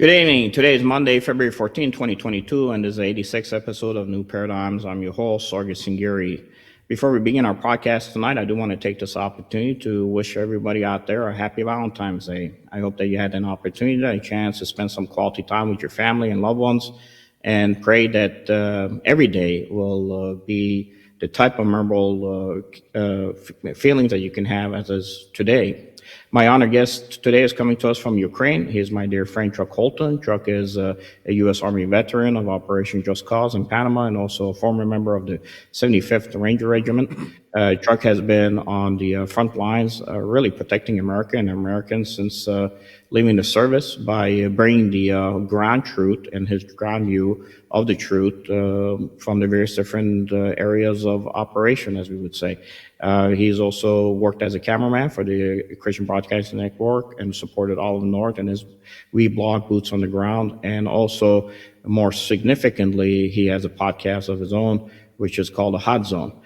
Good evening. Today is Monday, February 14, 2022, and this is the 86th episode of New Paradigms. I'm your host, Sargis Sangari. Before we begin our podcast tonight, I do want to take this opportunity to wish everybody out there a happy Valentine's Day. I hope that you had an opportunity, a chance to spend some quality time with your family and loved ones, and pray that every day will be the type of memorable feelings that you can have as is today. My honored guest today is coming to us from Ukraine. He is my dear friend, Chuck Holton. Chuck is a U.S. Army veteran of Operation Just Cause in Panama and also a former member of the 75th Ranger Regiment. Chuck has been on the front lines, really protecting America and Americans since leaving the service by bringing the ground truth and his ground view of the truth from the various different areas of operation, as we would say. He's also worked as a cameraman for the Christian Broadcasting Network and supported all of the North and his blog Boots on the Ground. And also, more significantly, he has a podcast of his own, which is called The Hot Zone.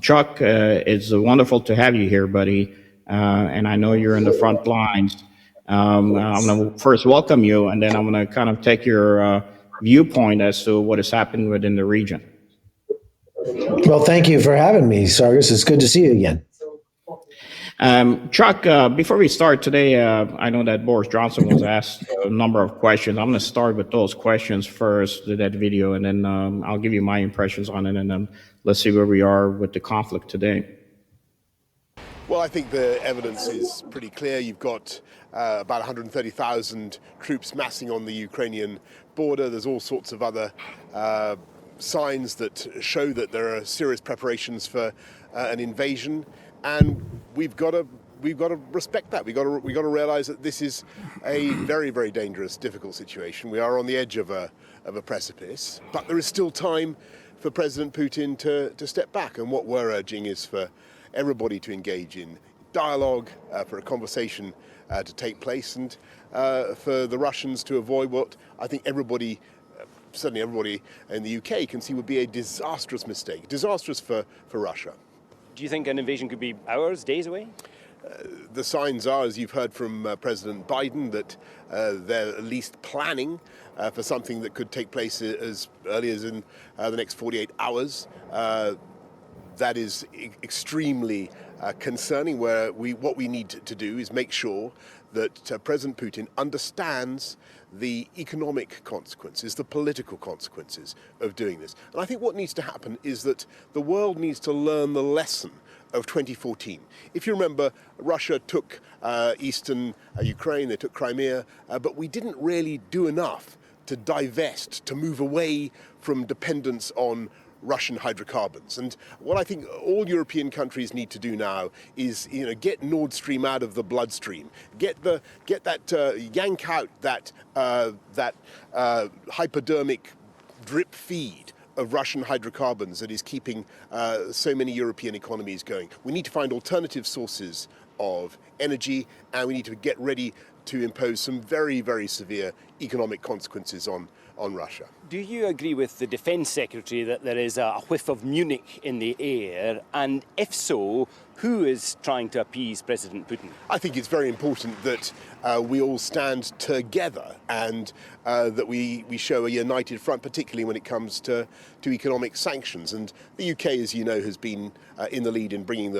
Chuck, it's wonderful to have you here, buddy. And I know you're in the front lines. I'm going to first welcome you, and then I'm going to kind of take your viewpoint as to what is happening within the region. Well, thank you for having me, Sargis. It's good to see you again. Chuck, before we start today, I know that Boris Johnson was asked a number of questions. I'm going to start with those questions first, that video, and then I'll give you my impressions on it, and then let's see where we are with the conflict today. Well, I think the evidence is pretty clear. You've got about 130,000 troops massing on the Ukrainian border. There's all sorts of other signs that show that there are serious preparations for an invasion, and we've got to respect that. We've got to realize that this is a very, very dangerous, difficult situation. We are on the edge of a precipice, but there is still time for President Putin to step back. And what we're urging is for everybody to engage in dialogue, for a conversation to take place, and for the Russians to avoid what I think certainly everybody in the UK can see would be a disastrous mistake, disastrous for Russia. Do you think an invasion could be hours, days away? The signs are, as you've heard from President Biden, that they're at least planning for something that could take place as early as in the next 48 hours. That is extremely concerning, where what we need to do is make sure that President Putin understands the economic consequences, the political consequences of doing this. And I think what needs to happen is that the world needs to learn the lesson of 2014. If you remember, Russia took eastern Ukraine, they took Crimea, but we didn't really do enough to divest, to move away from dependence on Russian hydrocarbons. And what I think all European countries need to do now is, get Nord Stream out of the bloodstream, yank out that hypodermic drip feed of Russian hydrocarbons that is keeping so many European economies going. We need to find alternative sources of energy, and we need to get ready to impose some very, very severe economic consequences on Russia. Do you agree with the Defence Secretary that there is a whiff of Munich in the air? And if so, who is trying to appease President Putin? I think it's very important that we all stand together and that we show a united front, particularly when it comes to economic sanctions. And the UK, as you know, has been in the lead in bringing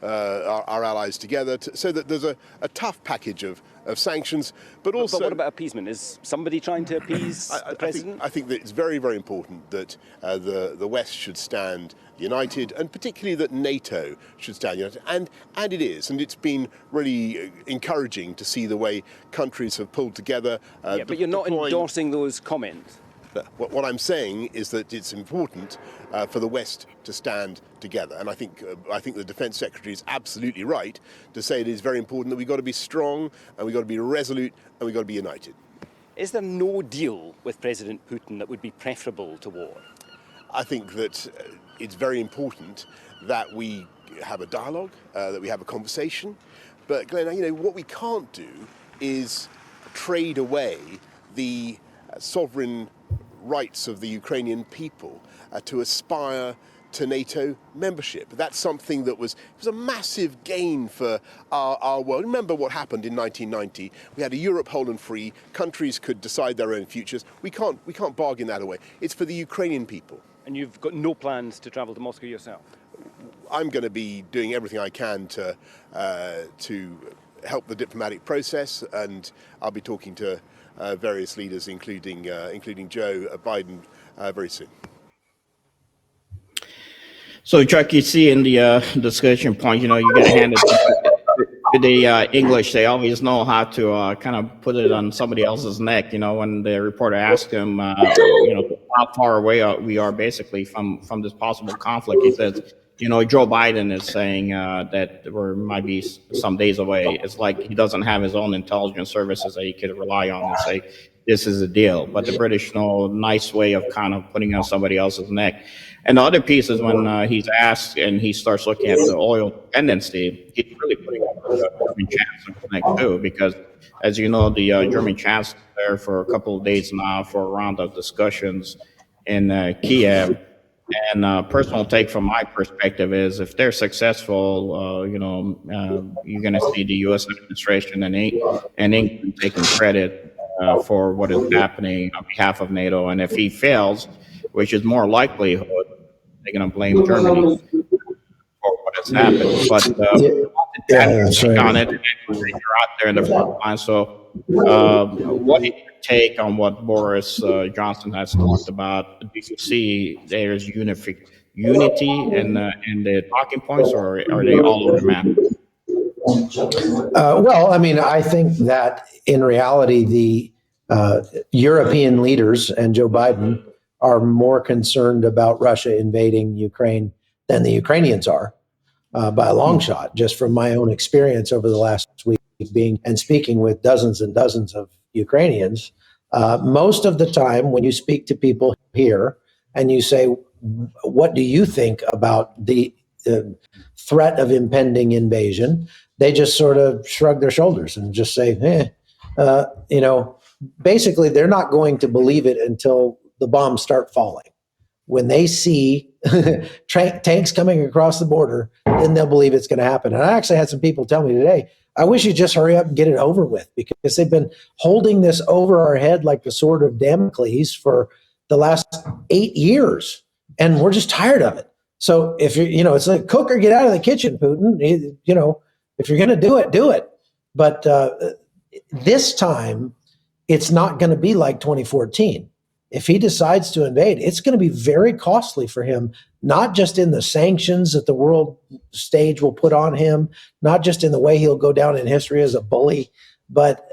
our allies together so that there's a tough package of sanctions, but also... But what about appeasement? Is somebody trying to appease the President? I think that it's very, very important that the West should stand united, and particularly that NATO should stand united. And it is. And it's been really encouraging to see the way countries have pulled together. But you're not endorsing those comments. What I'm saying is that it's important for the West to stand together, and I think the Defence Secretary is absolutely right to say it is very important that we've got to be strong, and we've got to be resolute, and we've got to be united. Is there no deal with President Putin that would be preferable to war? I think that it's very important that we have a dialogue, that we have a conversation. But Glenn, what we can't do is trade away the sovereign rights of the Ukrainian people to aspire to NATO membership. That's something that was a massive gain for our world. Remember what happened in 1990? We had a Europe whole and free. Countries could decide their own futures. We can't bargain that away. It's for the Ukrainian people. And you've got no plans to travel to Moscow yourself? I'm going to be doing everything I can to help the diplomatic process, and I'll be talking to various leaders, including Joe Biden, very soon. So, Chuck, you see in the discussion point, you get handed to the English. They always know how to kind of put it on somebody else's neck. When the reporter asked him, how far away we are basically from this possible conflict, he says, Joe Biden is saying that we might be some days away. It's like he doesn't have his own intelligence services that he could rely on and say, this is a deal. But the British know a nice way of kind of putting on somebody else's neck. And the other piece is when he's asked and he starts looking at the oil dependency, he's really putting up the German chancellor neck too, because as you know, the German chancellor there for a couple of days now for a round of discussions in Kiev. And personal take from my perspective is if they're successful, you're going to see the U.S. administration and England taking credit for what is happening on behalf of NATO. And if he fails, which is more likelihood, they're going to blame Germany for what has happened. But that's right. on it, you're out there in the front line. So what do you take on what Boris Johnson has talked about? Do you see there's unity in the talking points, or are they all over the map? Well, I mean, I think that in reality, the European leaders and Joe Biden are more concerned about Russia invading Ukraine than the Ukrainians are by a long shot, just from my own experience over the last week being and speaking with dozens and dozens of Ukrainians. Most of the time when you speak to people here and you say, what do you think about the threat of impending invasion? They just sort of shrug their shoulders and just say, basically they're not going to believe it until the bombs start falling. When they see tanks coming across the border, then they'll believe it's going to happen. And I actually had some people tell me today, I wish you'd just hurry up and get it over with, because they've been holding this over our head like the sword of Damocles for the last 8 years. And we're just tired of it. So if it's like cook or get out of the kitchen, Putin, if you're going to do it, do it. But this time it's not going to be like 2014. If he decides to invade, it's going to be very costly for him, not just in the sanctions that the world stage will put on him, not just in the way he'll go down in history as a bully, but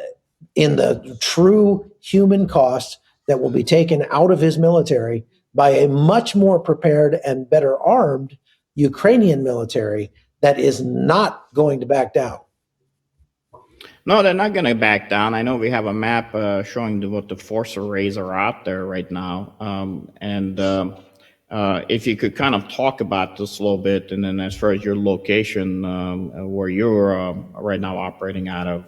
in the true human cost that will be taken out of his military by a much more prepared and better armed Ukrainian military that is not going to back down. No, they're not going to back down. I know we have a map showing what the force arrays are out there right now. If you could kind of talk about this a little bit, and then as far as your location, where you're right now operating out of,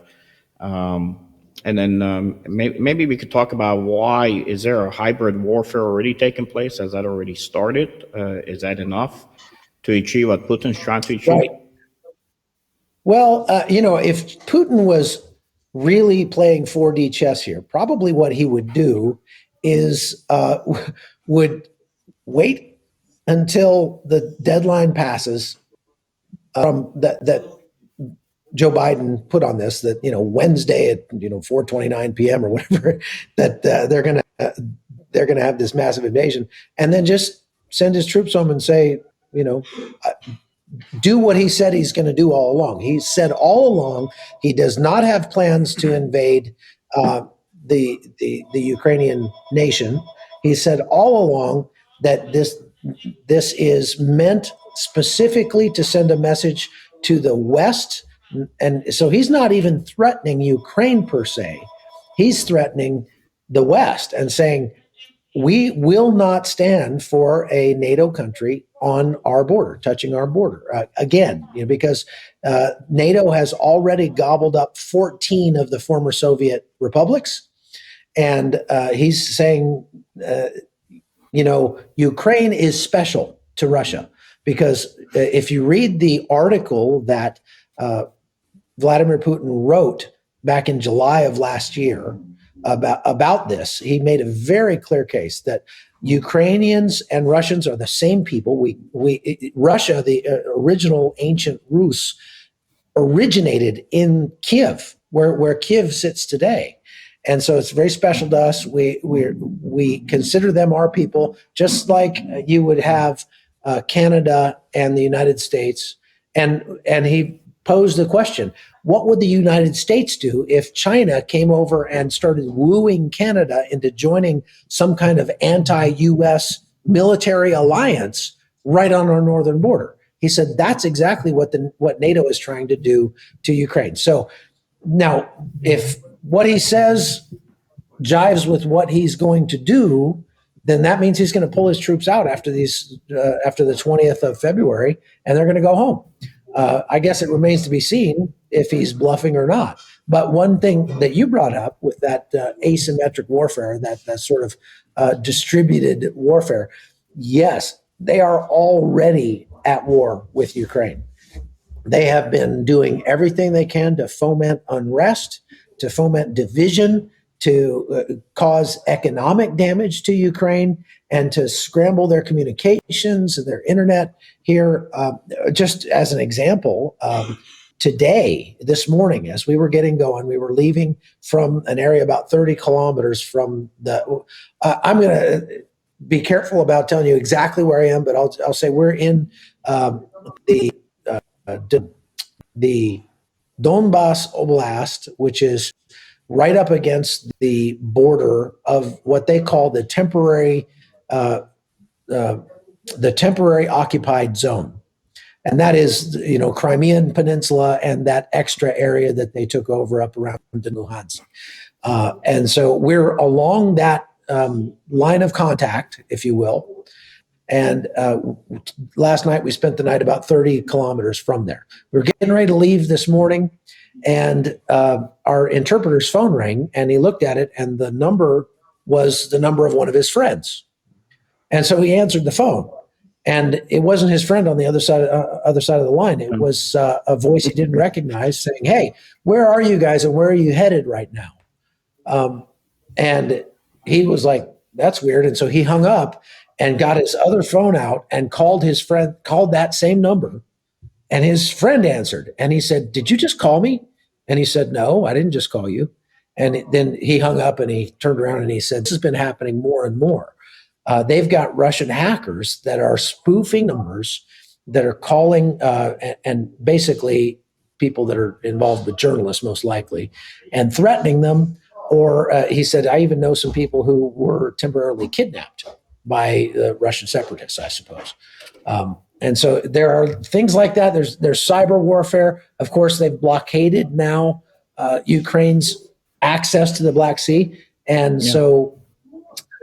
and then maybe we could talk about why is there a hybrid warfare already taking place? Has that already started? Is that enough to achieve what Putin's trying to achieve? Right. Well, if Putin was really playing 4D chess here, probably what he would do is would wait until the deadline passes that Joe Biden put on this, that Wednesday at 4:29 p.m. or whatever, that they're gonna have this massive invasion, and then just send his troops home and say, do what he said he's going to do all along. He said all along he does not have plans to invade the Ukrainian nation. He said all along that this is meant specifically to send a message to the West, and so he's not even threatening Ukraine per se. He's threatening the West and saying, we will not stand for a NATO country on our border, touching our border again, because NATO has already gobbled up 14 of the former Soviet republics. And he's saying, Ukraine is special to Russia. Because if you read the article that Vladimir Putin wrote back in July of last year about this, he made a very clear case that Ukrainians and Russians are the same people. Russia, the original ancient Rus, originated in Kiev, where Kiev sits today. And so it's very special to us. We consider them our people, just like you would have Canada and the United States. And he posed the question, what would the United States do if China came over and started wooing Canada into joining some kind of anti-U.S. military alliance right on our northern border? He said that's exactly what NATO is trying to do to Ukraine. So now, if what he says jives with what he's going to do, then that means he's going to pull his troops out after the 20th of February, and they're going to go home. I guess it remains to be seen if he's bluffing or not. But one thing that you brought up with that asymmetric warfare, that sort of distributed warfare, yes, they are already at war with Ukraine. They have been doing everything they can to foment unrest, to foment division, to cause economic damage to Ukraine, and to scramble their communications and their internet here. Just as an example, today, this morning, as we were getting going, we were leaving from an area about 30 kilometers from the, I'm going to be careful about telling you exactly where I am, but I'll say we're in the Donbas Oblast, which is right up against the border of what they call the temporary occupied zone. And that is, Crimean Peninsula and that extra area that they took over up around Luhansk. And so we're along that line of contact, if you will. And last night we spent the night about 30 kilometers from there. We were getting ready to leave this morning, and our interpreter's phone rang, and he looked at it, and the number was the number of one of his friends. And so he answered the phone, and it wasn't his friend on the other side of the line. It was a voice he didn't recognize saying, "Hey, where are you guys, and where are you headed right now?" And he was like, "That's weird." And so he hung up and got his other phone out and called his friend, called that same number. And his friend answered. And he said, "Did you just call me?" And he said, "No, I didn't just call you." And then he hung up and he turned around and he said, "This has been happening more and more. They've got Russian hackers that are spoofing numbers, that are calling, and basically people that are involved with journalists, most likely, and threatening them. Or he said, I even know some people who were temporarily kidnapped by the Russian separatists, I suppose." And so there are things like that. There's cyber warfare. Of course, they've blockaded now Ukraine's access to the Black Sea. And so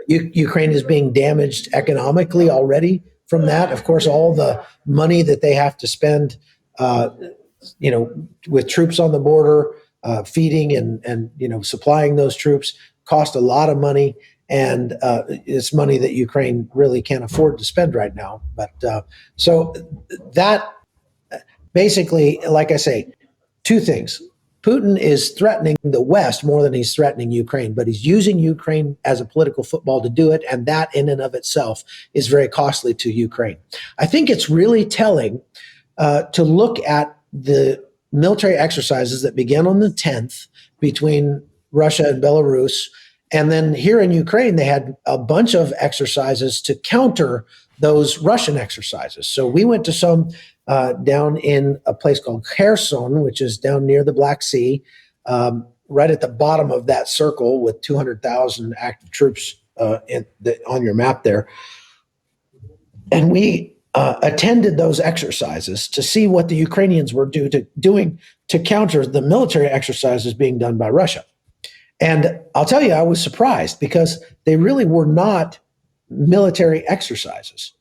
Ukraine is being damaged economically already from that. Of course, all the money that they have to spend, with troops on the border, feeding and supplying those troops cost a lot of money. And it's money that Ukraine really can't afford to spend right now. But so that basically, like I say, two things. Putin is threatening the West more than he's threatening Ukraine, but he's using Ukraine as a political football to do it. And that in and of itself is very costly to Ukraine. I think it's really telling to look at the military exercises that began on the 10th between Russia and Belarus. And then here in Ukraine, they had a bunch of exercises to counter those Russian exercises. So we went to some down in a place called Kherson, which is down near the Black Sea, right at the bottom of that circle with 200,000 active troops on your map there. And we attended those exercises to see what the Ukrainians were doing to counter the military exercises being done by Russia. And I'll tell you, I was surprised because they really were not military exercises.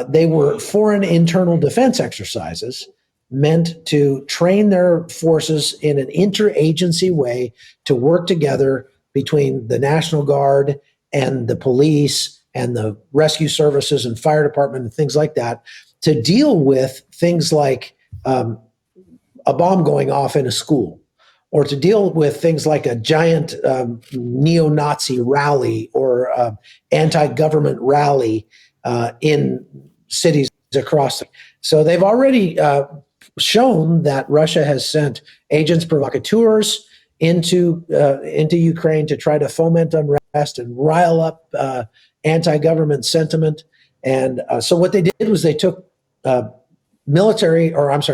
They were foreign internal defense exercises meant to train their forces in an interagency way to work together between the National Guard and the police and the rescue services and fire department and things like that to deal with things like a bomb going off in a school, or to deal with things like a giant neo-Nazi rally or anti-government rally in cities across. So they've already shown that Russia has sent agents provocateurs into Ukraine to try to foment unrest and rile up anti-government sentiment. And so what they did was they took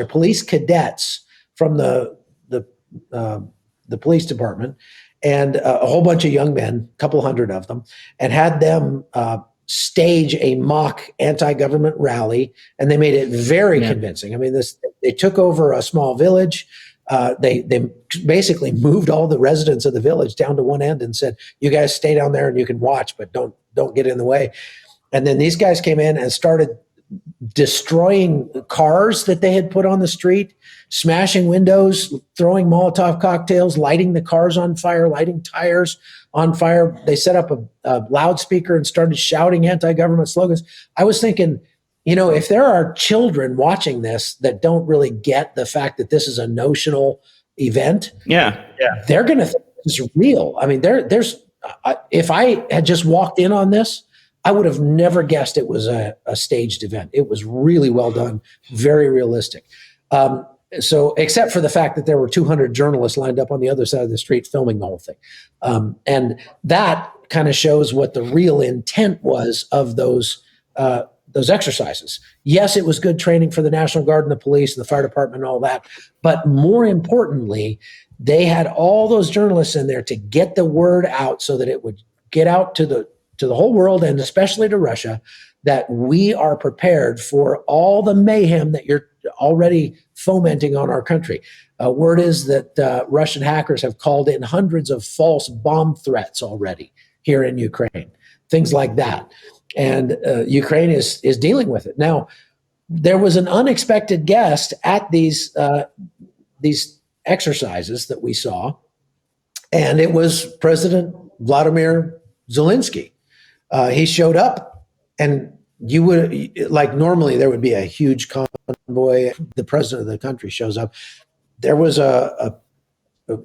police cadets from the police department and a whole bunch of young men, a couple hundred of them, and had them stage a mock anti-government rally, and they made it very convincing. I mean, they took over a small village. They basically moved all the residents of the village down to one end and said, "You guys stay down there and you can watch, but don't get in the way." And then these guys came in and started destroying cars that they had put on the street, smashing windows, throwing Molotov cocktails, lighting the cars on fire, lighting tires on fire. They set up a loudspeaker and started shouting anti-government slogans. I was thinking, if there are children watching this that don't really get the fact that this is a notional event, they're going to think this is real. I mean, if I had just walked in on this, I would have never guessed it was a staged event. It was really well done, very realistic. So, except for the fact that there were 200 journalists lined up on the other side of the street filming the whole thing. And that kind of shows what the real intent was of those exercises. Yes, it was good training for the National Guard and the police and the fire department and all that. But more importantly, they had all those journalists in there to get the word out so that it would get out to the whole world, and especially to Russia, that we are prepared for all the mayhem that you're already fomenting on our country. Word is that Russian hackers have called in hundreds of false bomb threats already here in Ukraine, things like that. And Ukraine is dealing with it. Now, there was an unexpected guest at these exercises that we saw, and it was President Volodymyr Zelenskyy. He showed up, and you would, like, normally there would be a huge convoy. The president of the country shows up. There was a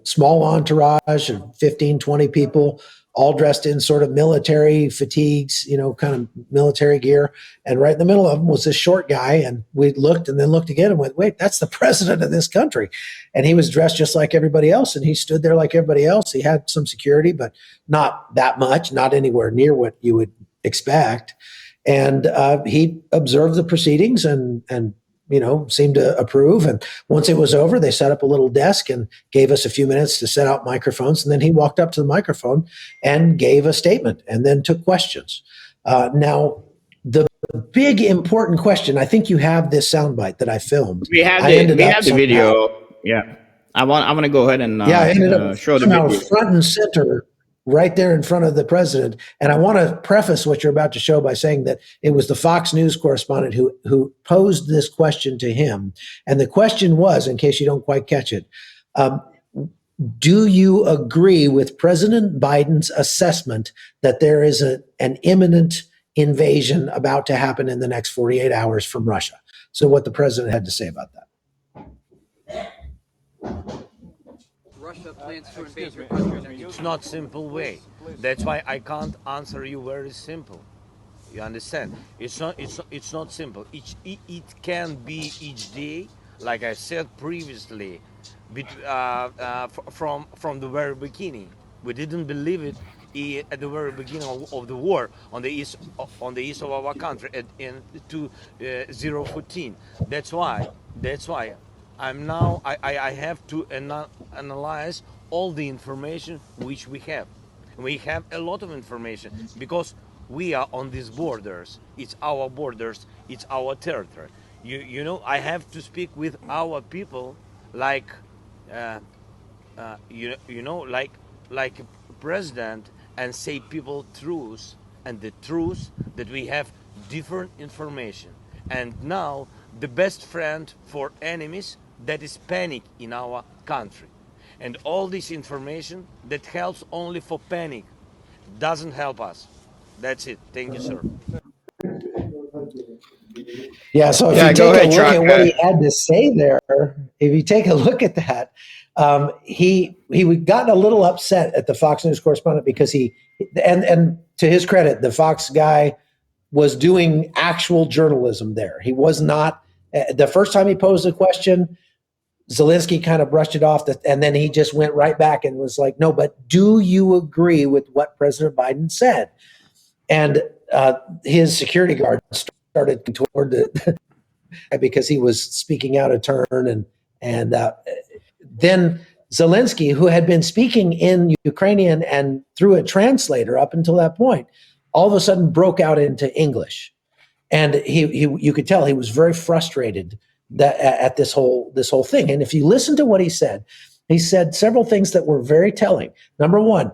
small entourage of 15, 20 people, all dressed in sort of military fatigues, kind of military gear. And right in the middle of them was this short guy. And we looked and then looked again and went, wait, that's the president of this country. And he was dressed just like everybody else. And he stood there like everybody else. He had some security, but not that much, not anywhere near what you would expect. And he observed the proceedings and seemed to approve. And once it was over, they set up a little desk and gave us a few minutes to set out microphones. And then he walked up to the microphone and gave a statement and then took questions. Now, the big important question, I think you have this soundbite that I filmed. We have the video. Yeah. I want to go ahead and I ended up show the video. Front and center right there in front of the president. And I want to preface what you're about to show by saying that it was the Fox News correspondent who posed this question to him. And the question was, in case you don't quite catch it, do you agree with President Biden's assessment that there is an imminent invasion about to happen in the next 48 hours from Russia? So what the president had to say about that. Russia plans to invade your country. It's not simple way. That's why I can't answer you very simple. You understand? It's not simple. It can be each day, like I said previously, from the very beginning. We didn't believe it at the very beginning of the war on the east of our country in 2014. That's why I have to analyze all the information which we have. We have a lot of information because we are on these borders. It's our borders. It's our territory. I have to speak with our people like like president and say people truth, and the truth that we have different information. And now the best friend for enemies, that is panic in our country. And all this information that helps only for panic doesn't help us. That's it. Thank you, sir. Yeah, so if Yeah, you go take ahead, a look Chuck. at what he had to say there, if you take a look at that, he gotten a little upset at the Fox News correspondent because and to his credit, the Fox guy was doing actual journalism there. He was not the first time he posed a question. Zelenskyy kind of brushed it off, and then he just went right back and was like, "No, but do you agree with what President Biden said?" And his security guard started toward the because he was speaking out of turn, and then Zelenskyy, who had been speaking in Ukrainian and through a translator up until that point, all of a sudden broke out into English, and he you could tell he was very frustrated at this whole thing. And if you listen to what he said several things that were very telling. Number one,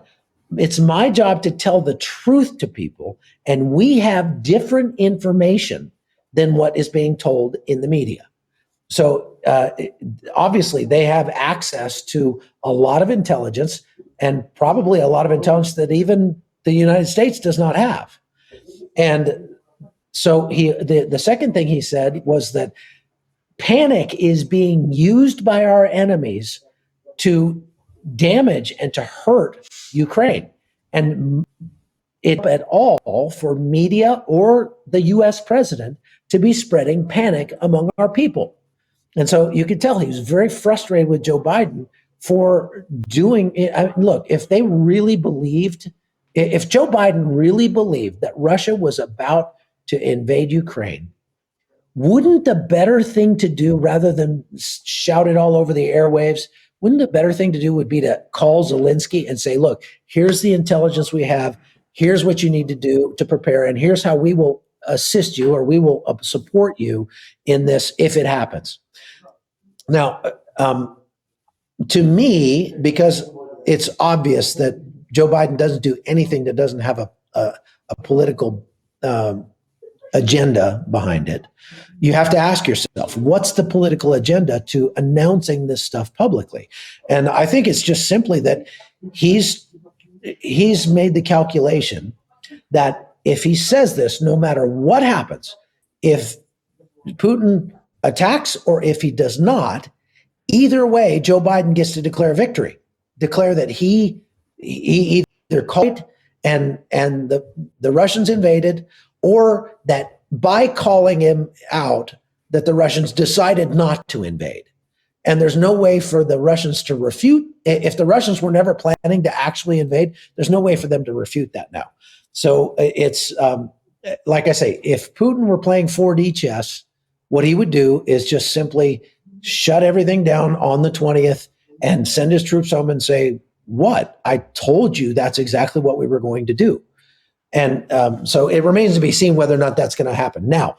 it's my job to tell the truth to people, and we have different information than what is being told in the media. So obviously they have access to a lot of intelligence, and probably a lot of intelligence that even the United States does not have. And so the second thing he said was that panic is being used by our enemies to damage and to hurt Ukraine. And it at all for media or the US president to be spreading panic among our people. And so you could tell he was very frustrated with Joe Biden for doing it. Look, if Joe Biden really believed that Russia was about to invade Ukraine, wouldn't the better thing to do, rather than shout it all over the airwaves, wouldn't the better thing to do would be to call Zelenskyy and say, look, here's the intelligence we have. Here's what you need to do to prepare. And here's how we will assist you, or we will support you in this if it happens. Now, to me, because it's obvious that Joe Biden doesn't do anything that doesn't have a political agenda behind it, you have to ask yourself, what's the political agenda to announcing this stuff publicly? And I think it's just simply that he's made the calculation that if he says this, no matter what happens, if Putin attacks or if he does not, either way, Joe Biden gets to declare victory, declare that he either called it and the Russians invaded, or that by calling him out, that the Russians decided not to invade. And there's no way for the Russians to refute. If the Russians were never planning to actually invade, there's no way for them to refute that now. So it's like I say, if Putin were playing 4D chess, what he would do is just simply shut everything down on the 20th and send his troops home and say, what? I told you that's exactly what we were going to do. And so it remains to be seen whether or not that's going to happen. Now,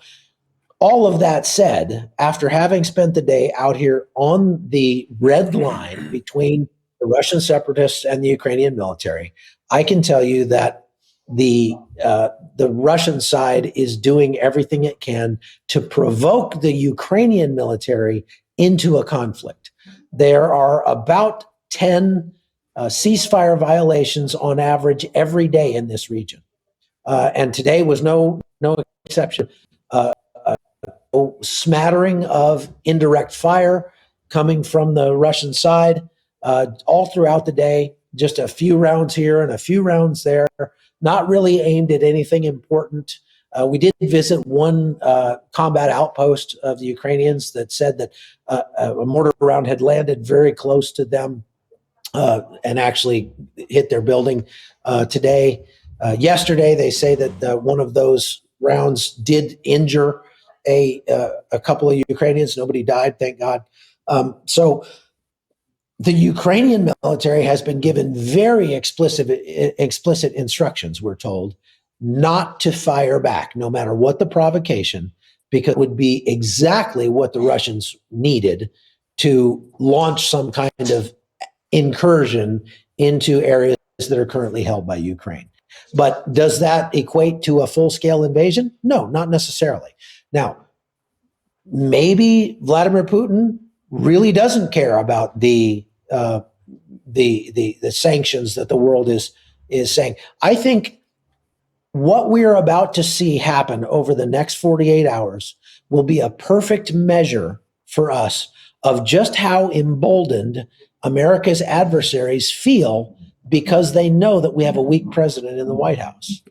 all of that said, after having spent the day out here on the red line between the Russian separatists and the Ukrainian military, I can tell you that the Russian side is doing everything it can to provoke the Ukrainian military into a conflict. There are about 10 ceasefire violations on average every day in this region. And today was no exception. A smattering of indirect fire coming from the Russian side all throughout the day, just a few rounds here and a few rounds there, not really aimed at anything important. We did visit one combat outpost of the Ukrainians that said that a mortar round had landed very close to them and actually hit their building today. Yesterday, they say that one of those rounds did injure a couple of Ukrainians. Nobody died, thank God. So the Ukrainian military has been given very explicit instructions, we're told, not to fire back, no matter what the provocation, because it would be exactly what the Russians needed to launch some kind of incursion into areas that are currently held by Ukraine. But does that equate to a full-scale invasion? No, not necessarily. Now, maybe Vladimir Putin really doesn't care about the sanctions that the world is saying. I think what we are about to see happen over the next 48 hours will be a perfect measure for us of just how emboldened America's adversaries feel because they know that we have a weak president in the White House.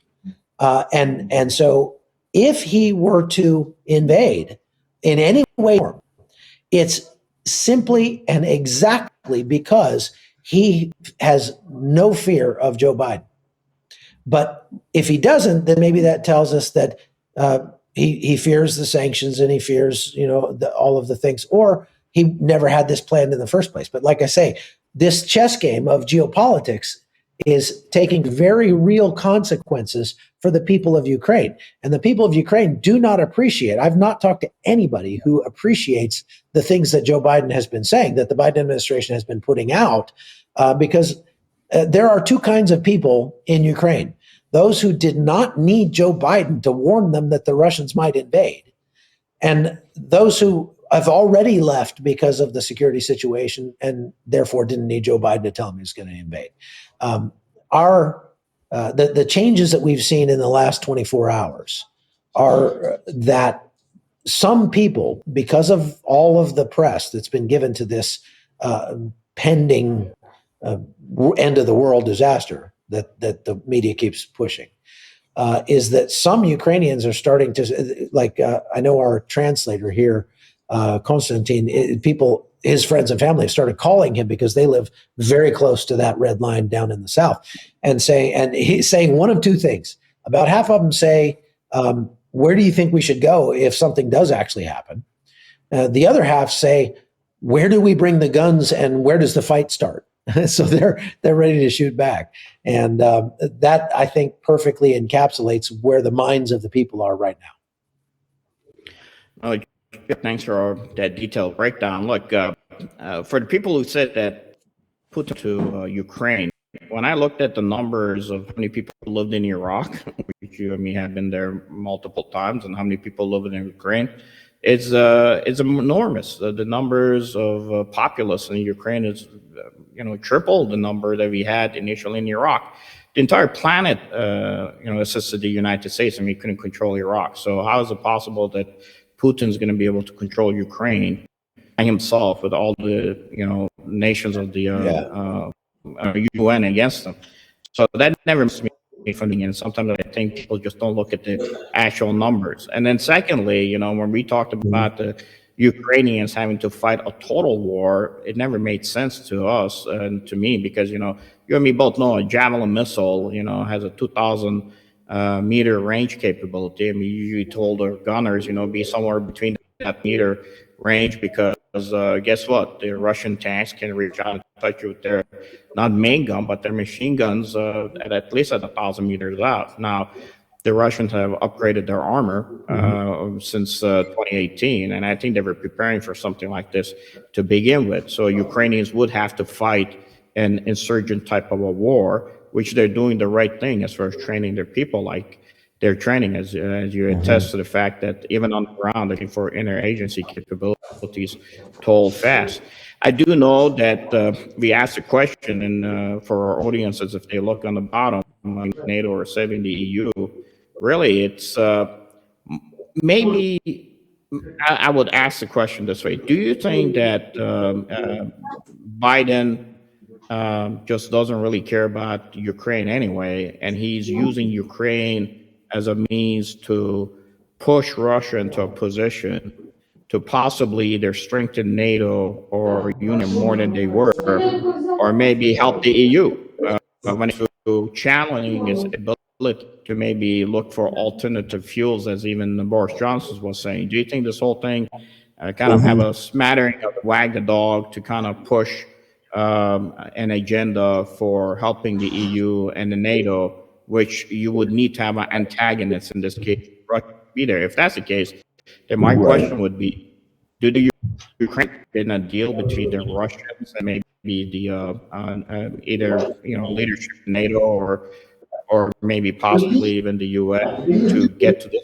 And so if he were to invade in any way, it's simply and exactly because he has no fear of Joe Biden. But if he doesn't, then maybe that tells us that he fears the sanctions and he fears, all of the things, or he never had this planned in the first place. But like I say, this chess game of geopolitics is taking very real consequences for the people of Ukraine. And the people of Ukraine do not appreciate. I've not talked to anybody who appreciates the things that Joe Biden has been saying, that the Biden administration has been putting out, because there are two kinds of people in Ukraine. Those who did not need Joe Biden to warn them that the Russians might invade, and those who have already left because of the security situation and therefore didn't need Joe Biden to tell them he was going to invade. The changes that we've seen in the last 24 hours are that some people, because of all of the press that's been given to this pending end of the world disaster that the media keeps pushing, is that some Ukrainians are starting to, I know our translator here, Konstantin, his friends and family have started calling him because they live very close to that red line down in the south, and he's saying one of two things. About half of them say, where do you think we should go if something does actually happen? The other half say, where do we bring the guns and where does the fight start? So they're ready to shoot back. And that, I think, perfectly encapsulates where the minds of the people are right now. Thanks for that detailed breakdown. Look, for the people who said that Putin to Ukraine, when I looked at the numbers of how many people lived in Iraq, which you and me have been there multiple times, and how many people live in Ukraine, it's enormous. The numbers of populace in Ukraine is, triple the number that we had initially in Iraq. The entire planet, assisted the United States, and we couldn't control Iraq. So how is it possible that Putin's going to be able to control Ukraine by himself with all the, nations of the UN against him? So that never makes me funny. And sometimes I think people just don't look at the actual numbers. And then secondly, when we talked about the Ukrainians having to fight a total war, it never made sense to us and to me, because, you and me both know a Javelin missile, has a 2,000 meter range capability. And we usually told our gunners, be somewhere between that meter range, because guess what? The Russian tanks can reach out and touch you with their, not main gun, but their machine guns at least at 1,000 meters out. Now, the Russians have upgraded their armor since 2018, and I think they were preparing for something like this to begin with. So Ukrainians would have to fight an insurgent type of a war, which they're doing the right thing as far as training their people. Like they're training, as you attest to the fact that even on the ground, looking for interagency capabilities to hold fast. I do know that we asked a question, and for our audiences, if they look on the bottom, NATO or saving the EU, really, it's maybe I would ask the question this way. Do you think that Biden just doesn't really care about Ukraine anyway, and he's using Ukraine as a means to push Russia into a position to possibly either strengthen NATO or UN more than they were, or maybe help the EU when to channeling its ability to maybe look for alternative fuels, as even Boris Johnson was saying? Do you think this whole thing kind of have a smattering of wag the dog to kind of push an agenda for helping the EU and the NATO, which you would need to have an antagonist, in this case, Russia, be there? If that's the case, then my question would be, do the Ukraine get a deal between the Russians and maybe the either leadership in NATO or maybe possibly even the UN to get to this?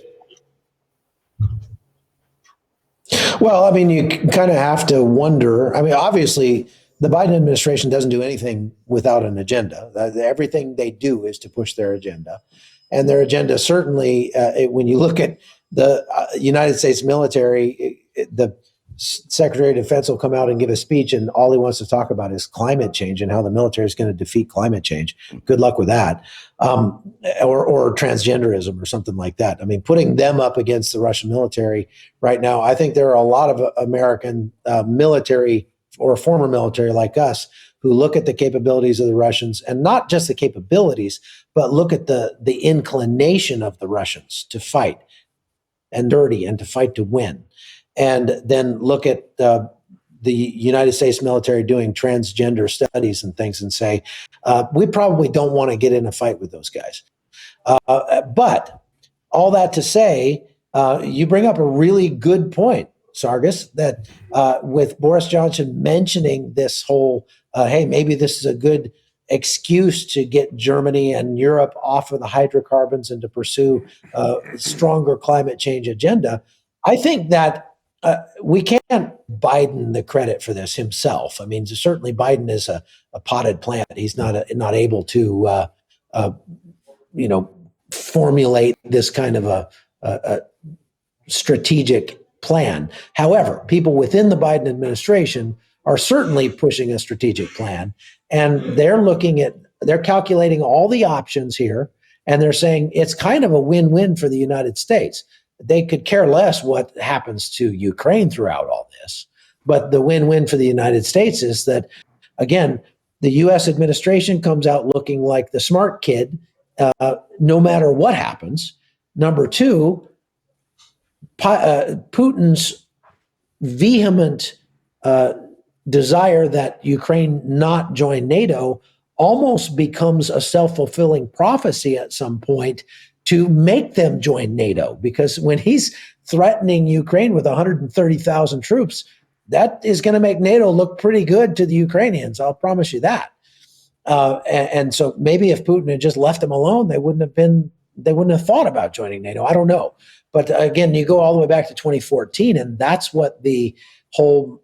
Well, I mean, you kind of have to wonder. I mean, obviously, the Biden administration doesn't do anything without an agenda. Everything they do is to push their agenda. and their agenda certainly, when you look at the United States military, the Secretary of Defense will come out and give a speech, and all he wants to talk about is climate change and how the military is going to defeat climate change. Good luck with that. Or transgenderism or something like that. I mean, putting them up against the Russian military right now, I think there are a lot of American military or former military like us who look at the capabilities of the Russians, and not just the capabilities, but look at the inclination of the Russians to fight and dirty and to fight to win. And then look at the United States military doing transgender studies and things and say, we probably don't want to get in a fight with those guys. But all that to say, you bring up a really good point, Sargis, that with Boris Johnson mentioning this whole, hey, maybe this is a good excuse to get Germany and Europe off of the hydrocarbons and to pursue a stronger climate change agenda. I think that we can't Biden the credit for this himself. I mean, certainly Biden is a potted plant. He's not able to, formulate this kind of a strategic plan. However, people within the Biden administration are certainly pushing a strategic plan, and they're calculating all the options here, and they're saying it's kind of a win-win for the United States. They could care less what happens to Ukraine throughout all this. But the win-win for the United States is that, again, the U.S. administration comes out looking like the smart kid, no matter what happens. Number two, Putin's vehement desire that Ukraine not join NATO almost becomes a self-fulfilling prophecy at some point to make them join NATO, because when he's threatening Ukraine with 130,000 troops, that is going to make NATO look pretty good to the Ukrainians. I'll promise you that. And so maybe if Putin had just left them alone, they wouldn't have thought about joining NATO. I don't know. But again, you go all the way back to 2014, and that's what the whole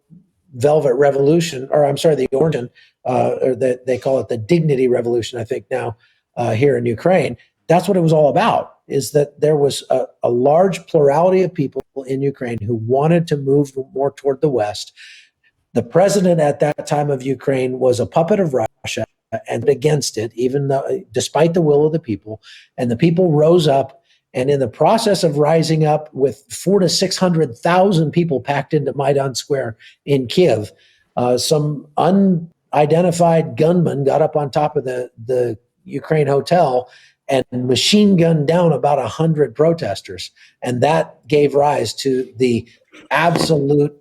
Velvet Revolution, or I'm sorry, the Origin, or they call it the Dignity Revolution, I think now, here in Ukraine. That's what it was all about, is that there was a large plurality of people in Ukraine who wanted to move more toward the West. The president at that time of Ukraine was a puppet of Russia and against it, even though, despite the will of the people. And the people rose up, and in the process of rising up, with 400,000 to 600,000 people packed into Maidan Square in Kiev, some unidentified gunman got up on top of the Ukraine hotel and machine gunned down about 100 protesters. And that gave rise to the absolute,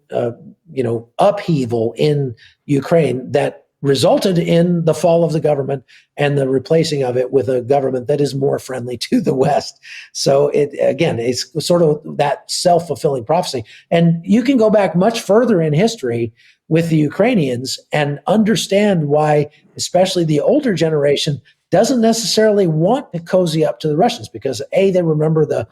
upheaval in Ukraine that resulted in the fall of the government and the replacing of it with a government that is more friendly to the West. So it's sort of that self-fulfilling prophecy. And you can go back much further in history with the Ukrainians and understand why, especially the older generation, doesn't necessarily want to cozy up to the Russians, because A, they remember the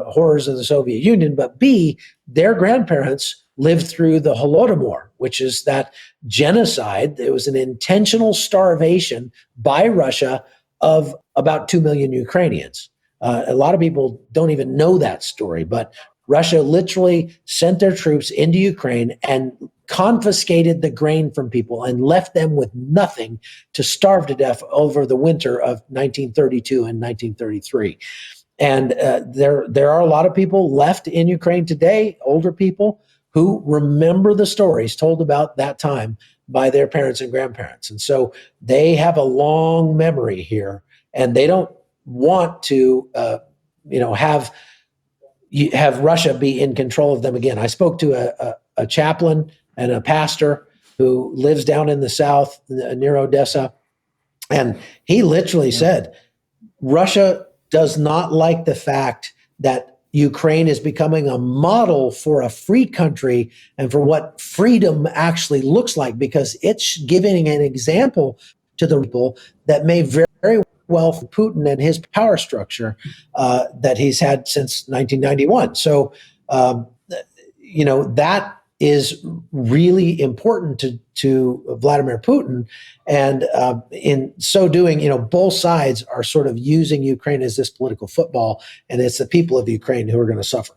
horrors of the Soviet Union, but B, their grandparents lived through the Holodomor, which is that genocide. It was an intentional starvation by Russia of about 2 million Ukrainians. A lot of people don't even know that story, but Russia literally sent their troops into Ukraine and confiscated the grain from people and left them with nothing to starve to death over the winter of 1932 and 1933. And there are a lot of people left in Ukraine today, older people, who remember the stories told about that time by their parents and grandparents. And so they have a long memory here, and they don't want to, have Russia be in control of them again. I spoke to a chaplain and a pastor who lives down in the south near Odessa, and he literally said, Russia does not like the fact that Ukraine is becoming a model for a free country and for what freedom actually looks like, because it's giving an example to the people that may very well for Putin and his power structure that he's had since 1991. So, that is really important to Vladimir Putin. And in so doing, both sides are sort of using Ukraine as this political football, and it's the people of Ukraine who are going to suffer.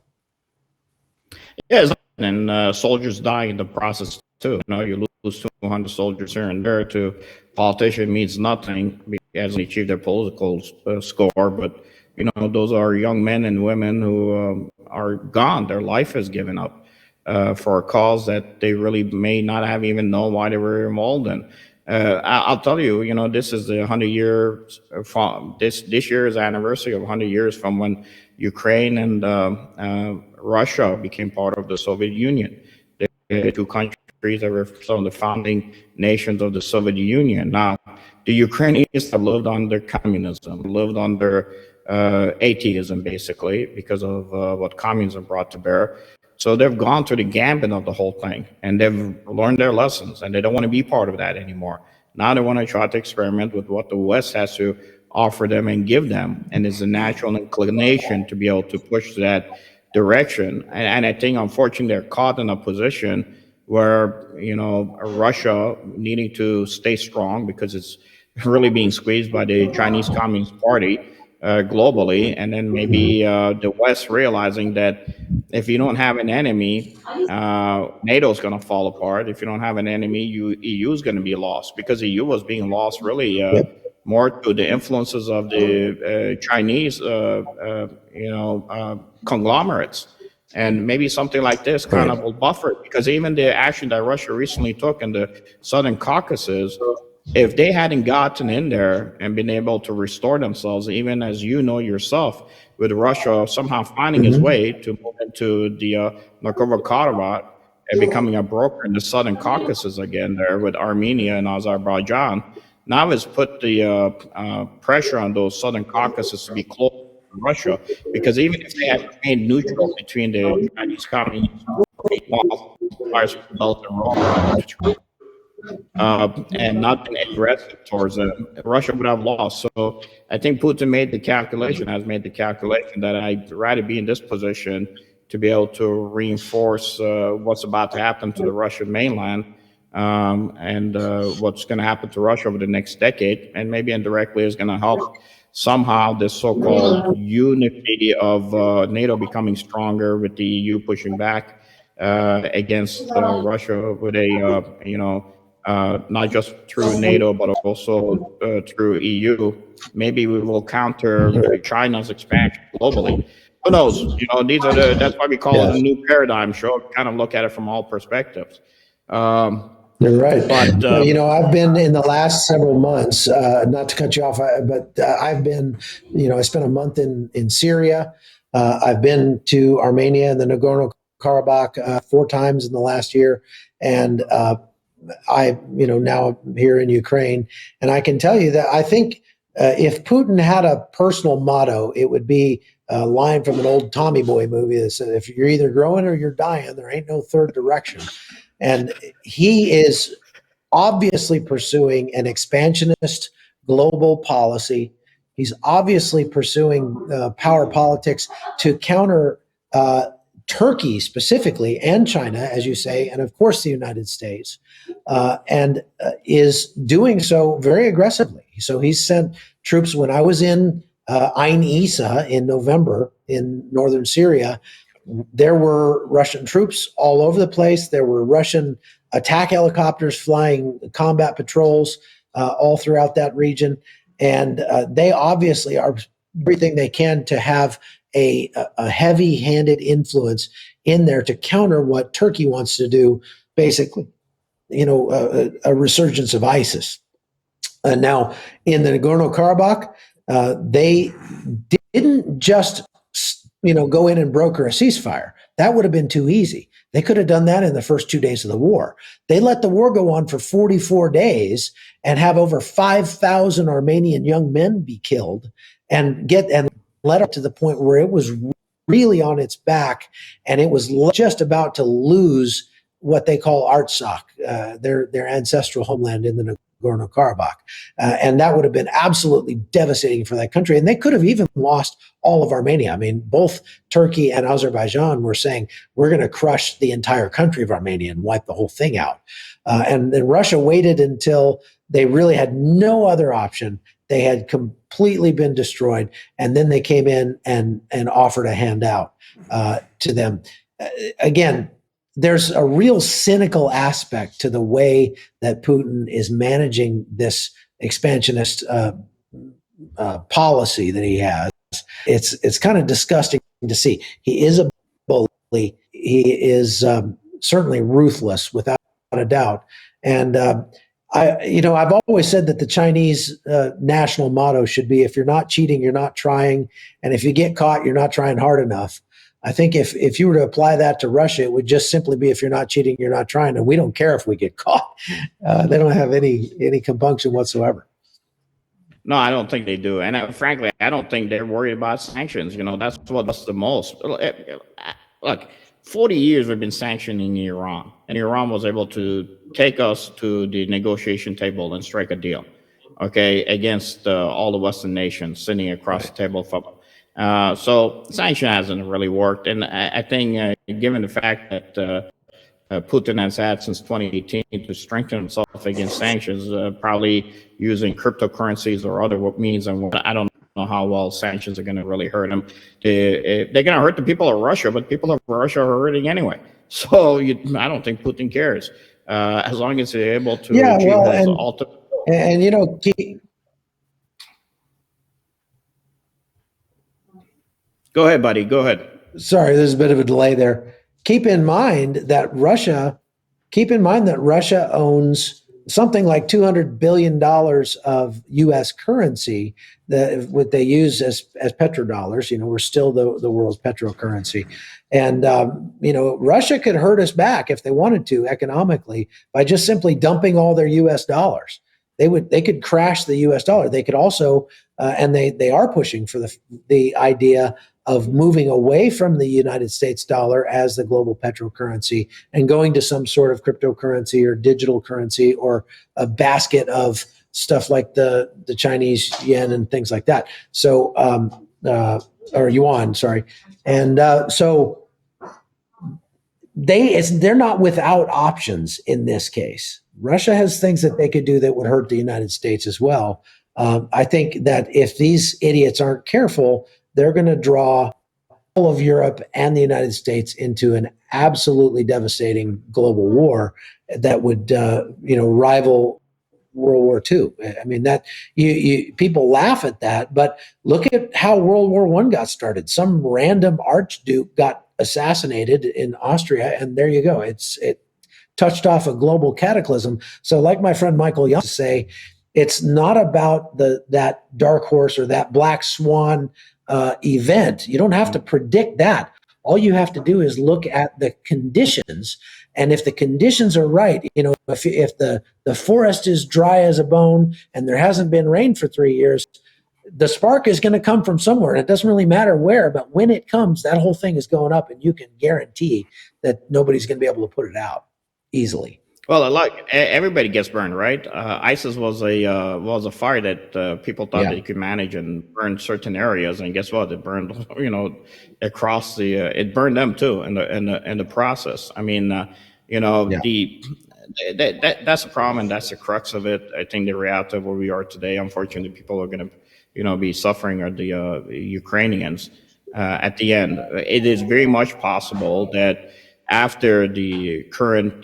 Yes, and soldiers die in the process too. You lose 200 soldiers here and there to politician means nothing as they achieve their political score. But those are young men and women who are gone. Their life is given up for a cause that they really may not have even known why they were involved in. I'll tell you, this is the 100-year from this year is the anniversary of 100 years from when Ukraine and Russia became part of the Soviet Union. The two countries that were some of the founding nations of the Soviet Union. Now, the Ukrainians have lived under communism, lived under atheism, basically, because of what communism brought to bear. So they've gone through the gambit of the whole thing, and they've learned their lessons, and they don't want to be part of that anymore. Now they want to try to experiment with what the West has to offer them and give them, and it's a natural inclination to be able to push that direction. And I think, unfortunately, they're caught in a position where, Russia needing to stay strong because it's really being squeezed by the Chinese Communist Party globally, and then maybe the West realizing that if you don't have an enemy, NATO is going to fall apart. If you don't have an enemy, EU is going to be lost, because EU was being lost really more to the influences of the Chinese, conglomerates. And maybe something like this kind of will buffer it, because even the action that Russia recently took in the Southern Caucasus, if they hadn't gotten in there and been able to restore themselves, even as yourself, with Russia somehow finding its way to move into the Nagorno-Karabakh and becoming a broker in the Southern Caucasus again there with Armenia and Azerbaijan, now it's put the pressure on those Southern Caucasus to be close to Russia, because even if they had remained neutral between the Chinese Communists Belt and Road, and not been aggressive towards them, Russia would have lost. So I think Putin has made the calculation that I'd rather be in this position to be able to reinforce what's about to happen to the Russian mainland, and what's going to happen to Russia over the next decade, and maybe indirectly is going to help somehow this so-called unity of NATO becoming stronger, with the EU pushing back against Russia with a not just through NATO, but also through EU. Maybe we will counter China's expansion globally. Who knows? That's why we call it a new paradigm show. Kind of look at it from all perspectives. You're right. But I've been in the last several months, not to cut you off, but I've been, I spent a month in Syria. I've been to Armenia and the Nagorno-Karabakh 4 times in the last year. And now I'm here in Ukraine. And I can tell you that I think if Putin had a personal motto, it would be a line from an old Tommy Boy movie that said, if you're either growing or you're dying, there ain't no third direction. And he is obviously pursuing an expansionist global policy. He's obviously pursuing power politics to counter Turkey specifically, and China, as you say, and of course the United States, and is doing so very aggressively. So he's sent troops. When I was in Ain Issa in November in northern Syria, there were Russian troops all over the place. There were Russian attack helicopters flying combat patrols all throughout that region. And they obviously are everything they can to have a heavy-handed influence in there to counter what Turkey wants to do, basically, a resurgence of ISIS. Now, in the Nagorno-Karabakh, they didn't just go in and broker a ceasefire. That would have been too easy. They could have done that in the first 2 days of the war. They let the war go on for 44 days and have over 5,000 Armenian young men be killed, and led up to the point where it was really on its back, and it was just about to lose what they call Artsakh, their ancestral homeland in the Nagorno-Karabakh. And that would have been absolutely devastating for that country. And they could have even lost all of Armenia. I mean, both Turkey and Azerbaijan were saying, we're going to crush the entire country of Armenia and wipe the whole thing out. And then Russia waited until they really had no other option. They had completely been destroyed. And then they came in and offered a handout to them. Again, there's a real cynical aspect to the way that Putin is managing this expansionist policy that he has. It's kind of disgusting to see. He is a bully. He is certainly ruthless, without a doubt. And I've always said that the Chinese national motto should be: if you're not cheating, you're not trying, and if you get caught, you're not trying hard enough. I think if you were to apply that to Russia, it would just simply be: if you're not cheating, you're not trying, and we don't care if we get caught. They don't have any compunction whatsoever. No, I don't think they do. And frankly, I don't think they're worried about sanctions. That's what's the most. Look, 40 years we've been sanctioning Iran, and Iran was able to take us to the negotiation table and strike a deal, okay, against all the Western nations sitting across the table from. So sanction hasn't really worked. And I think given the fact that Putin has had since 2018 to strengthen himself against sanctions, probably using cryptocurrencies or other means, and I don't know how well sanctions are going to really hurt him. They're going to hurt the people of Russia, but people of Russia are hurting anyway. So I don't think Putin cares, as long as they're able to achieve his ultimate. Go ahead, buddy. Go ahead. Sorry, there's a bit of a delay there. Keep in mind that Russia owns something like $200 billion of U.S. currency that what they use as petrodollars. We're still the world's petrocurrency. And, Russia could hurt us back if they wanted to economically by just simply dumping all their U.S. dollars. They could crash the U.S. dollar. They could also, and they are pushing for the idea of moving away from the United States dollar as the global petrocurrency and going to some sort of cryptocurrency or digital currency or a basket of stuff like the Chinese yen and things like that. So, or yuan, sorry. And so they're not without options in this case. Russia has things that they could do that would hurt the United States as well. I think that if these idiots aren't careful, they're going to draw all of Europe and the United States into an absolutely devastating global war that would, rival World War II. I mean, that people laugh at that, but look at how World War I got started. Some random archduke got assassinated in Austria, and there you go. It touched off a global cataclysm. So, like my friend Michael Young say, it's not about that dark horse or that black swan event. You don't have to predict that. All you have to do is look at the conditions, and if the conditions are right, if the forest is dry as a bone and there hasn't been rain for 3 years, the spark is going to come from somewhere. And it doesn't really matter where, but when it comes, that whole thing is going up, and you can guarantee that nobody's going to be able to put it out easily. Well, like everybody gets burned, right? ISIS was a fire that people thought that you could manage and burn certain areas, and guess what? It burned, across the. It burned them too in the process. I mean, that's a problem, and that's the crux of it. I think the reality of where we are today, unfortunately, people are going to, be suffering are the Ukrainians at the end. It is very much possible that after the current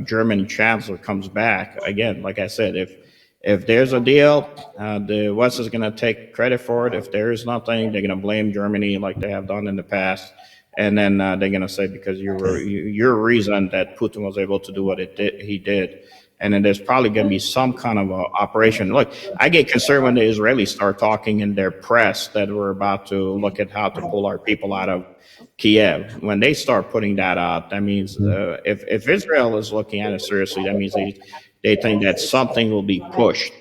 German chancellor comes back, again, like I said, if there's a deal, the West is going to take credit for it. If there is nothing, they're going to blame Germany like they have done in the past. And then they're going to say, because you're a reason that Putin was able to do what he did. And then there's probably going to be some kind of a operation. Look, I get concerned when the Israelis start talking in their press that we're about to look at how to pull our people out of Kiev. When they start putting that out, that means if Israel is looking at it seriously, that means they think that something will be pushed.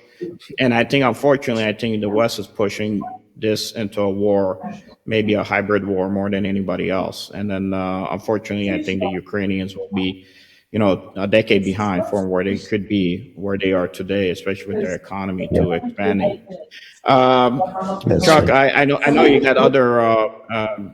And I think, unfortunately, the West is pushing this into a war, maybe a hybrid war more than anybody else. And then, unfortunately, I think the Ukrainians will be a decade behind from where they could be, where they are today, especially with their economy too expanding. Chuck, I know you got other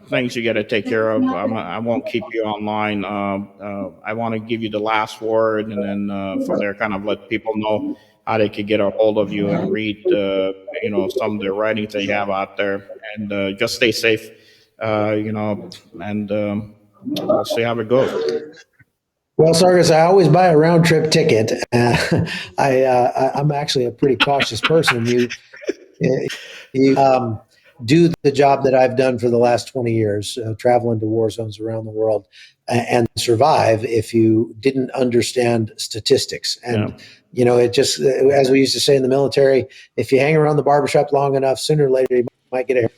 things you got to take care of. I won't keep you online. I want to give you the last word, and then from there, kind of let people know how they could get a hold of you and read, some of the writings they have out there. And just stay safe, and we'll see how it goes. Well, Sargis, I always buy a round trip ticket. I'm actually a pretty cautious person. You do the job that I've done for the last 20 years, traveling to war zones around the world, and survive if you didn't understand statistics. And, it just, as we used to say in the military, if you hang around the barbershop long enough, sooner or later you might get a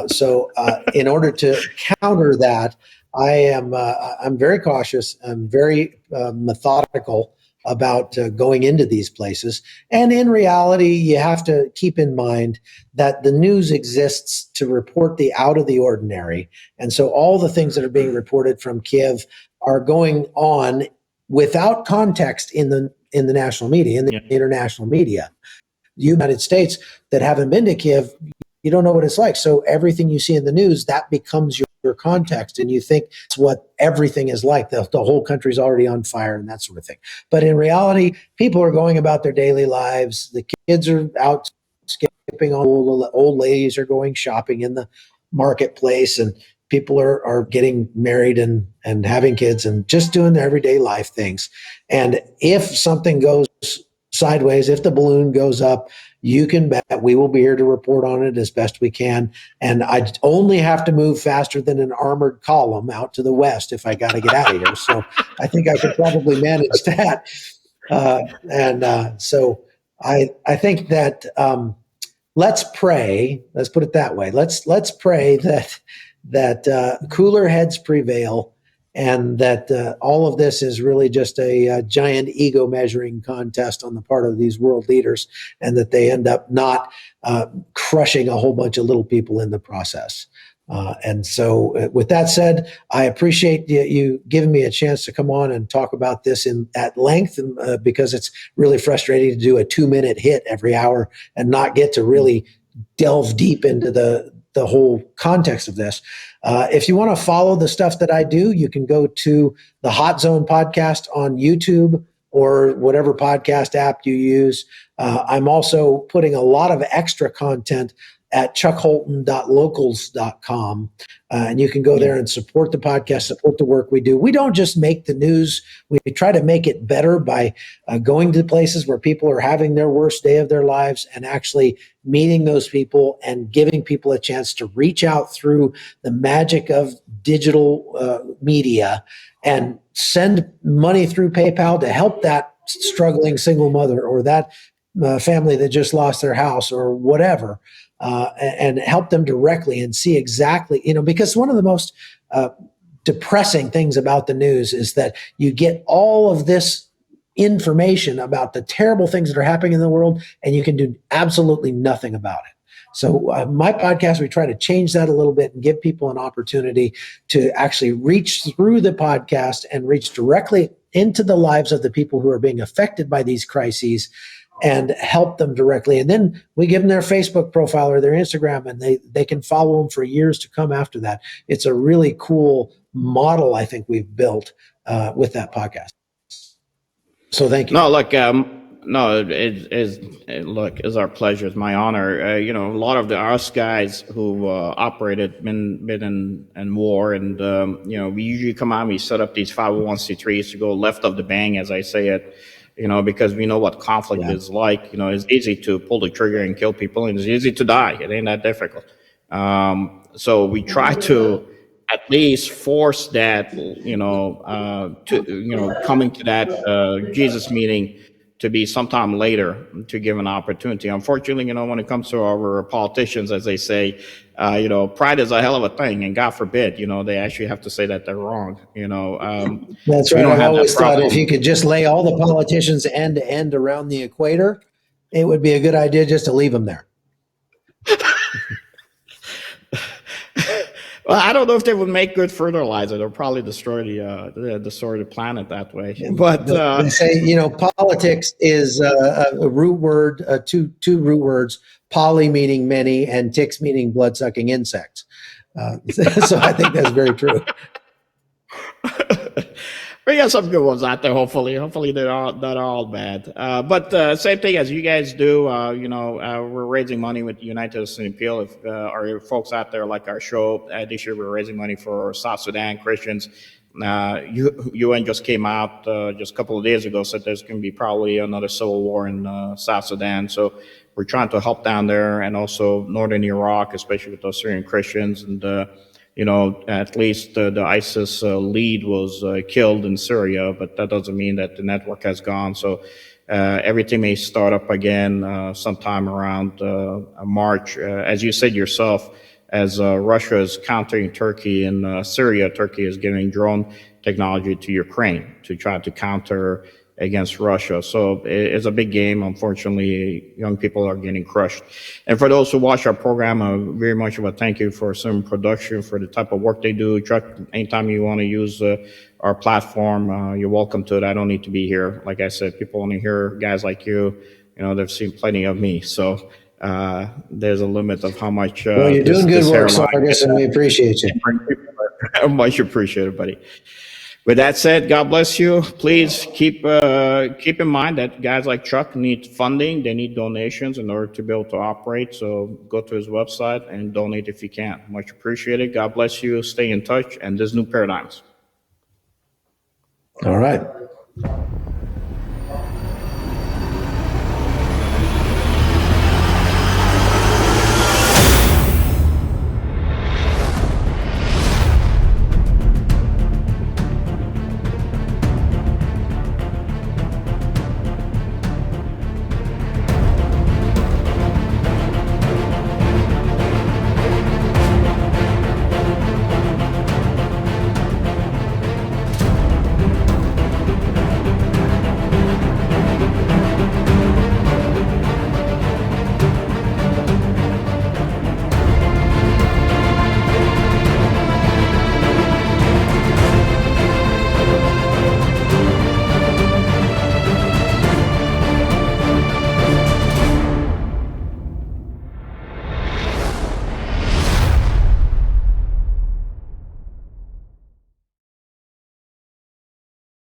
So in order to counter that, I'm very cautious. I'm very methodical about going into these places. And in reality, you have to keep in mind that the news exists to report the out of the ordinary. And so all the things that are being reported from Kiev are going on without context in the national media, in the international media. The United States that haven't been to Kiev, you don't know what it's like. So everything you see in the news, that becomes your context, and you think it's what everything is like. The whole country's already on fire and that sort of thing. But in reality, people are going about their daily lives. The kids are out skipping on old ladies are going shopping in the marketplace, and people are getting married and having kids and just doing their everyday life things. And if something goes sideways, if the balloon goes up, you can bet we will be here to report on it as best we can. And I only have to move faster than an armored column out to the west if I got to get out of here. So I think I could probably manage that. So I think that let's pray. Let's put it that way. Let's pray that cooler heads prevail, and that all of this is really just a giant ego measuring contest on the part of these world leaders, and that they end up not crushing a whole bunch of little people in the process. And so with that said, I appreciate you giving me a chance to come on and talk about this at length, because it's really frustrating to do a 2-minute hit every hour and not get to really delve deep into the whole context of this. If you want to follow the stuff that I do, you can go to the Hot Zone podcast on YouTube or whatever podcast app you use. I'm also putting a lot of extra content at chuckholton.locals.com. And you can go there and support the podcast, support the work we do. We don't just make the news. We try to make it better by going to places where people are having their worst day of their lives and actually meeting those people and giving people a chance to reach out through the magic of digital media and send money through PayPal to help that struggling single mother or that family that just lost their house or whatever. And help them directly and see exactly, because one of the most depressing things about the news is that you get all of this information about the terrible things that are happening in the world, and you can do absolutely nothing about it. So my podcast, we try to change that a little bit and give people an opportunity to actually reach through the podcast and reach directly into the lives of the people who are being affected by these crises and help them directly. And then we give them their Facebook profile or their Instagram, and they can follow them for years to come after that. It's a really cool model I think we've built with that podcast. So thank you. No, look, it's our pleasure. It's my honor. A lot of us guys who operated, been in war, and we usually come out and we set up these 501c3s to go left of the bang, as I say it. Because we know what conflict is like. It's easy to pull the trigger and kill people, and it's easy to die. It ain't that difficult. So we try to at least force that, coming to that Jesus meeting to be sometime later to give an opportunity. Unfortunately, when it comes to our politicians, as they say, pride is a hell of a thing, and God forbid, they actually have to say that they're wrong. That's right. I've always thought if you could just lay all the politicians end to end around the equator, it would be a good idea just to leave them there. Well, I don't know if they would make good fertilizer. They'll probably destroy the planet that way. But They say, politics is a root word, two root words, poly meaning many and ticks meaning blood-sucking insects. So I think that's very true. we got some good ones out there. Hopefully they're not all bad. But same thing as you guys do. We're raising money with United Citizen Appeal. If our folks out there like our show, this year we're raising money for South Sudan Christians. UN just came out just a couple of days ago, said there's going to be probably another civil war in South Sudan. So we're trying to help down there, and also northern Iraq, especially with those Syrian Christians. And at least the ISIS lead was killed in Syria, but that doesn't mean that the network has gone. So everything may start up again sometime around March. As you said yourself, as Russia is countering Turkey in Syria, Turkey is giving drone technology to Ukraine to try to counter against Russia. So it's a big game. Unfortunately, young people are getting crushed. And for those who watch our program, very much of a thank you for some production, for the type of work they do. Chuck, anytime you want to use our platform, you're welcome to it. I don't need to be here. Like I said, people want to hear guys like you. They've seen plenty of me. So there's a limit of how much. Well, you're doing good work, Sargis, and we appreciate you. Much appreciated, buddy. With that said, God bless you. Please keep in mind that guys like Chuck need funding. They need donations in order to be able to operate. So go to his website and donate if you can. Much appreciated. God bless you. Stay in touch. And there's new paradigms. All right.